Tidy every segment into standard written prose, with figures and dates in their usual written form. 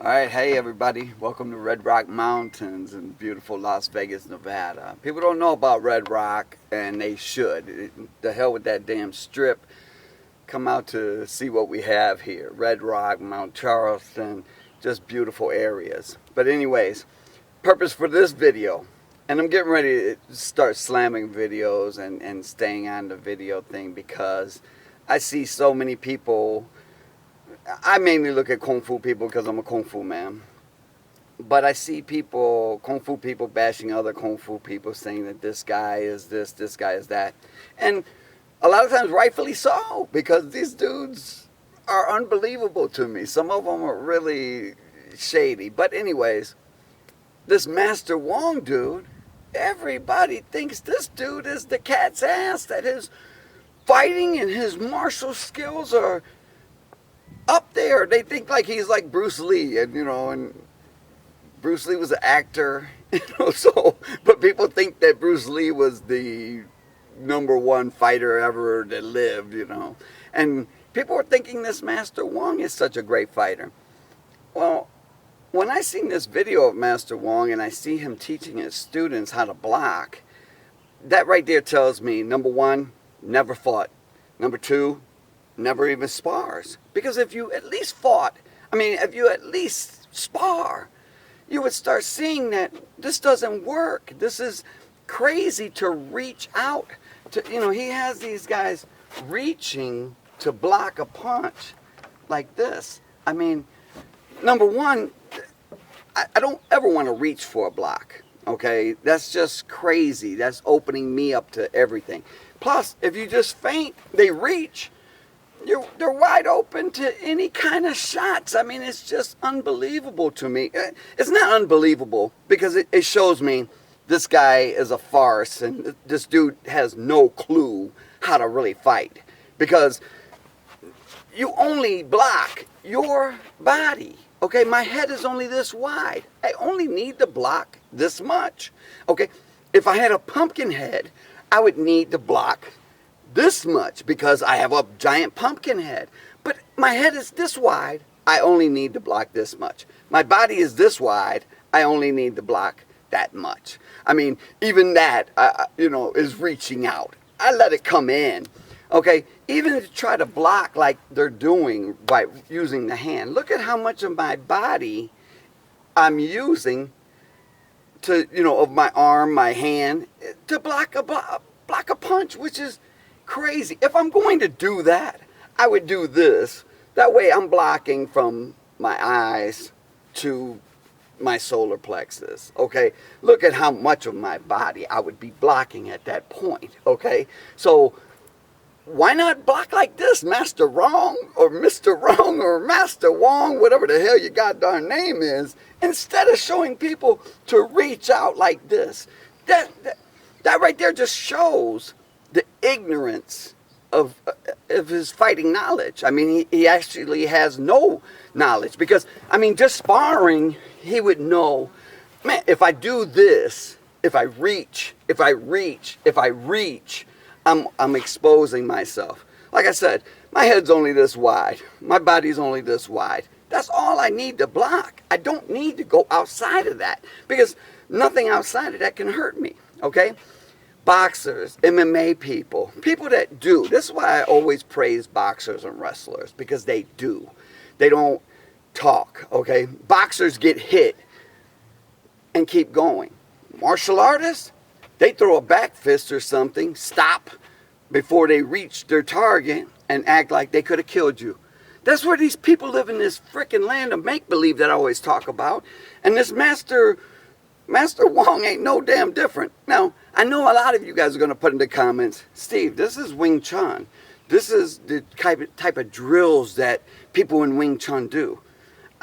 Alright, hey everybody, welcome to Red Rock Mountains in beautiful Las Vegas, Nevada. People don't know about Red Rock, and they should. The hell with that damn strip. Come out to see what we have here. Red Rock, Mount Charleston, just beautiful areas. But anyways, purpose for this video, and I'm getting ready to start slamming videos and staying on the video thing because I see so many people. I mainly look at Kung Fu people because I'm a Kung Fu man. But I see people, Kung Fu people bashing other Kung Fu people, saying that this guy is this guy is that. And a lot of times rightfully so, because these dudes are unbelievable to me. Some of them are really shady. But anyways, this Master Wong dude, everybody thinks this dude is the cat's ass, that his fighting and his martial skills are up there. They think like he's like Bruce Lee, and Bruce Lee was an actor, so, but people think that Bruce Lee was the #1 fighter ever that lived, and people are thinking this Master Wong is such a great fighter. Well, when I seen this video of Master Wong and I see him teaching his students how to block, that right there tells me, #1, never fought. #2, never even spars. Because if you at least fought, if you at least spar, you would start seeing that this doesn't work. This is crazy to reach out to, he has these guys reaching to block a punch like this. #1, I don't ever want to reach for a block. Okay, that's just crazy. That's opening me up to everything. Plus, if you just feint, they reach, they're wide open to any kind of shots. It's just unbelievable to me. It's not unbelievable because it shows me this guy is a farce and this dude has no clue how to really fight. Because you only block your body. Okay, my head is only this wide. I only need to block this much. Okay, if I had a pumpkin head, I would need to block this much because I have a giant pumpkin head. But my head is this wide, I only need to block this much. My body is this wide, I only need to block that much. Even that, is reaching out. I let it come in. Okay, even to try to block like they're doing by using the hand. Look at how much of my body I'm using to, of my arm, my hand, to block a punch, which is crazy. If I'm going to do that, I would do this. That way I'm blocking from my eyes to my solar plexus. Okay, look at how much of my body I would be blocking at that point. Okay, so why not block like this, Master Wrong or Mr. Wrong or Master Wong, whatever the hell your goddamn name is, instead of showing people to reach out like this? That right there just shows the ignorance of his fighting knowledge. He actually has no knowledge because, just sparring, he would know, man, if I do this, if I reach, I'm exposing myself. Like I said, my head's only this wide. My body's only this wide. That's all I need to block. I don't need to go outside of that because nothing outside of that can hurt me, okay? Boxers, MMA people that do. This is why I always praise boxers and wrestlers, because they do. They don't talk, okay? Boxers get hit and keep going. Martial artists, they throw a back fist or something, stop before they reach their target and act like they could have killed you. That's where these people live, in this frickin' land of make-believe that I always talk about. And this Master Wong ain't no damn different. Now, I know a lot of you guys are going to put in the comments, Steve, this is Wing Chun. This is the type of drills that people in Wing Chun do.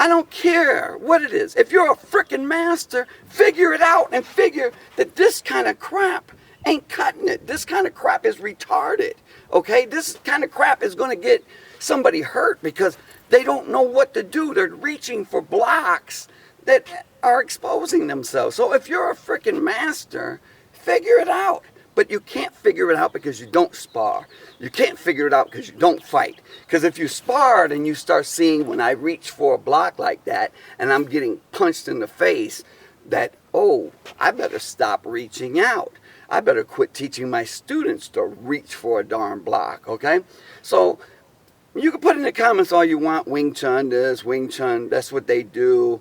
I don't care what it is. If you're a frickin' master, figure it out and figure that this kind of crap ain't cutting it. This kind of crap is retarded, okay? This kind of crap is going to get somebody hurt because they don't know what to do. They're reaching for blocks that are exposing themselves. So if you're a frickin' master, figure it out. But you can't figure it out because you don't spar. You can't figure it out because you don't fight. Because if you sparred and you start seeing when I reach for a block like that and I'm getting punched in the face, that, oh, I better stop reaching out. I better quit teaching my students to reach for a darn block, okay? So you can put in the comments all you want, Wing Chun this, Wing Chun, that's what they do.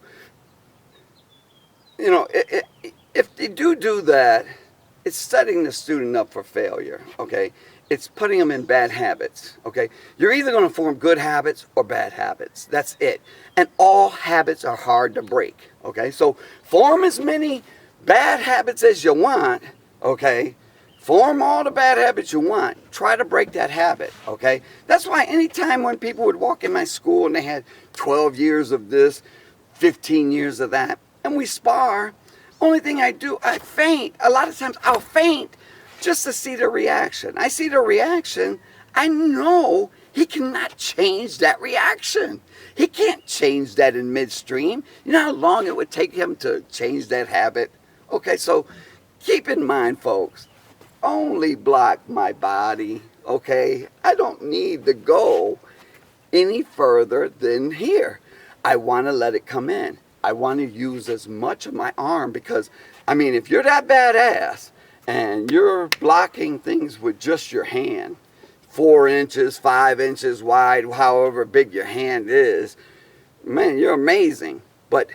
You know, if they do that, it's setting the student up for failure, okay? It's putting them in bad habits, okay? You're either going to form good habits or bad habits. That's it. And all habits are hard to break, okay? So form as many bad habits as you want, okay? Form all the bad habits you want. Try to break that habit, okay? That's why anytime when people would walk in my school and they had 12 years of this, 15 years of that, and we spar, only thing I do, I faint. A lot of times I'll faint just to see the reaction. I see the reaction. I know he cannot change that reaction. He can't change that in midstream. You know how long it would take him to change that habit? Okay, so keep in mind, folks, only block my body, okay? I don't need to go any further than here. I want to let it come in. I want to use as much of my arm because, I mean, if you're that badass and you're blocking things with just your hand, 4 inches, 5 inches wide, however big your hand is, man, you're amazing. But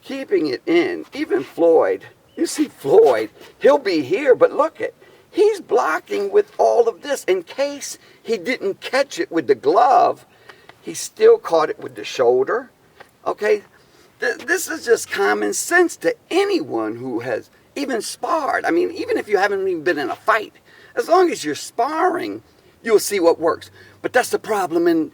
keeping it in, even Floyd, you see Floyd, he'll be here, but look at, he's blocking with all of this. In case he didn't catch it with the glove, he still caught it with the shoulder, okay? This is just common sense to anyone who has even sparred. I mean, even if you haven't even been in a fight, as long as you're sparring, you'll see what works. But that's the problem in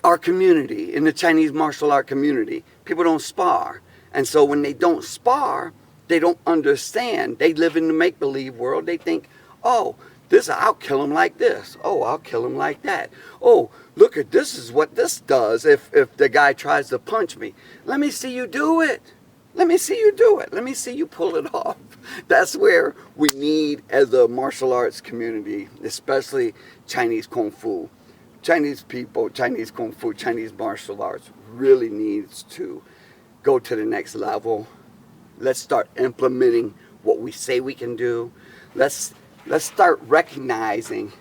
our community, in the Chinese martial art community. People don't spar. And so when they don't spar, they don't understand. They live in the make-believe world. They think, oh, this, I'll kill him like this. Oh, I'll kill him like that. Oh, look at this is what this does if the guy tries to punch me. Let me see you do it. Let me see you do it. Let me see you pull it off. That's where we need, as a martial arts community, especially Chinese Kung Fu. Chinese people, Chinese Kung Fu, Chinese martial arts really needs to go to the next level. Let's start implementing what we say we can do. Let's start recognizing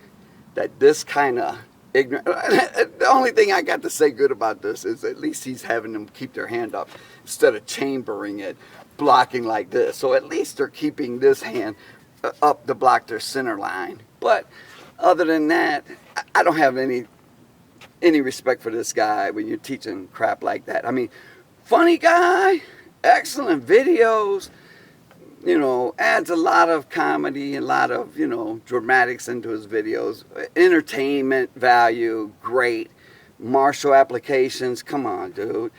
that this kind of ignorant. The only thing I got to say good about this is at least he's having them keep their hand up instead of chambering it, blocking like this. So at least they're keeping this hand up to block their center line. But other than that, I don't have any respect for this guy when you're teaching crap like that. I mean, funny guy, excellent videos. You know, adds a lot of comedy, a lot of, you know, dramatics into his videos. Entertainment value, great. Martial applications, come on, dude.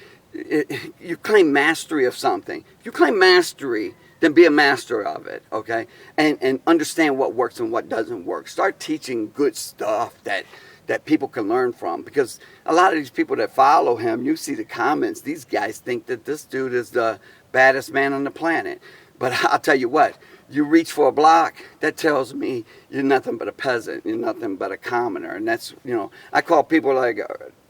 You claim mastery of something. If you claim mastery, then be a master of it, okay? And understand what works and what doesn't work. Start teaching good stuff that people can learn from. Because a lot of these people that follow him, you see the comments, these guys think that this dude is the baddest man on the planet. But I'll tell you what, you reach for a block, that tells me you're nothing but a peasant. You're nothing but a commoner. And that's, you know, I call people like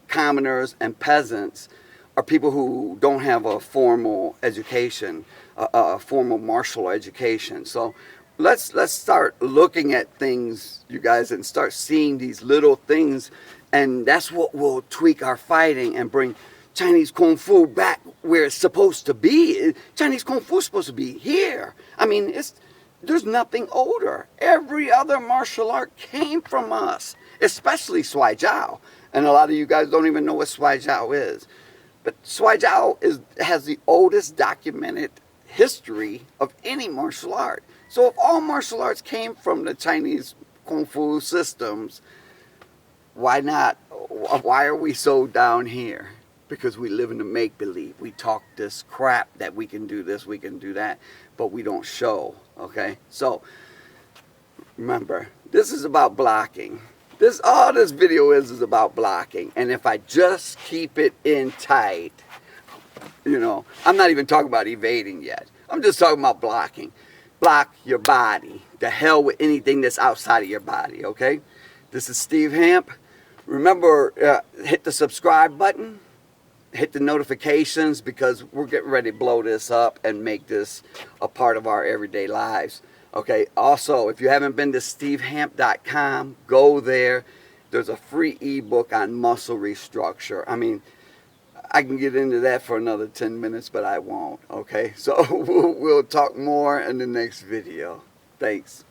commoners and peasants are people who don't have a formal education, a formal martial education. So let's start looking at things, you guys, and start seeing these little things. And that's what will tweak our fighting and bring Chinese Kung Fu back where it's supposed to be. Chinese Kung Fu is supposed to be here. I mean, there's nothing older. Every other martial art came from us, especially Swai Jiao. And a lot of you guys don't even know what Swai Jiao is. But Swai Jiao has the oldest documented history of any martial art. So if all martial arts came from the Chinese Kung Fu systems, why not? Why are we so down here? Because we live in the make-believe. We talk this crap that we can do this, we can do that, but we don't show, okay? So, remember, this is about blocking. All this video is about blocking. And if I just keep it in tight, you know, I'm not even talking about evading yet. I'm just talking about blocking. block your body. The hell with anything that's outside of your body, okay? This is Steve Hamp. Remember, hit the subscribe button. Hit the notifications, because we're getting ready to blow this up and make this a part of our everyday lives. Okay, also, if you haven't been to stevehamp.com, go there. There's a free ebook on muscle restructure. I mean, I can get into that for another 10 minutes, but I won't. Okay, so we'll talk more in the next video. Thanks.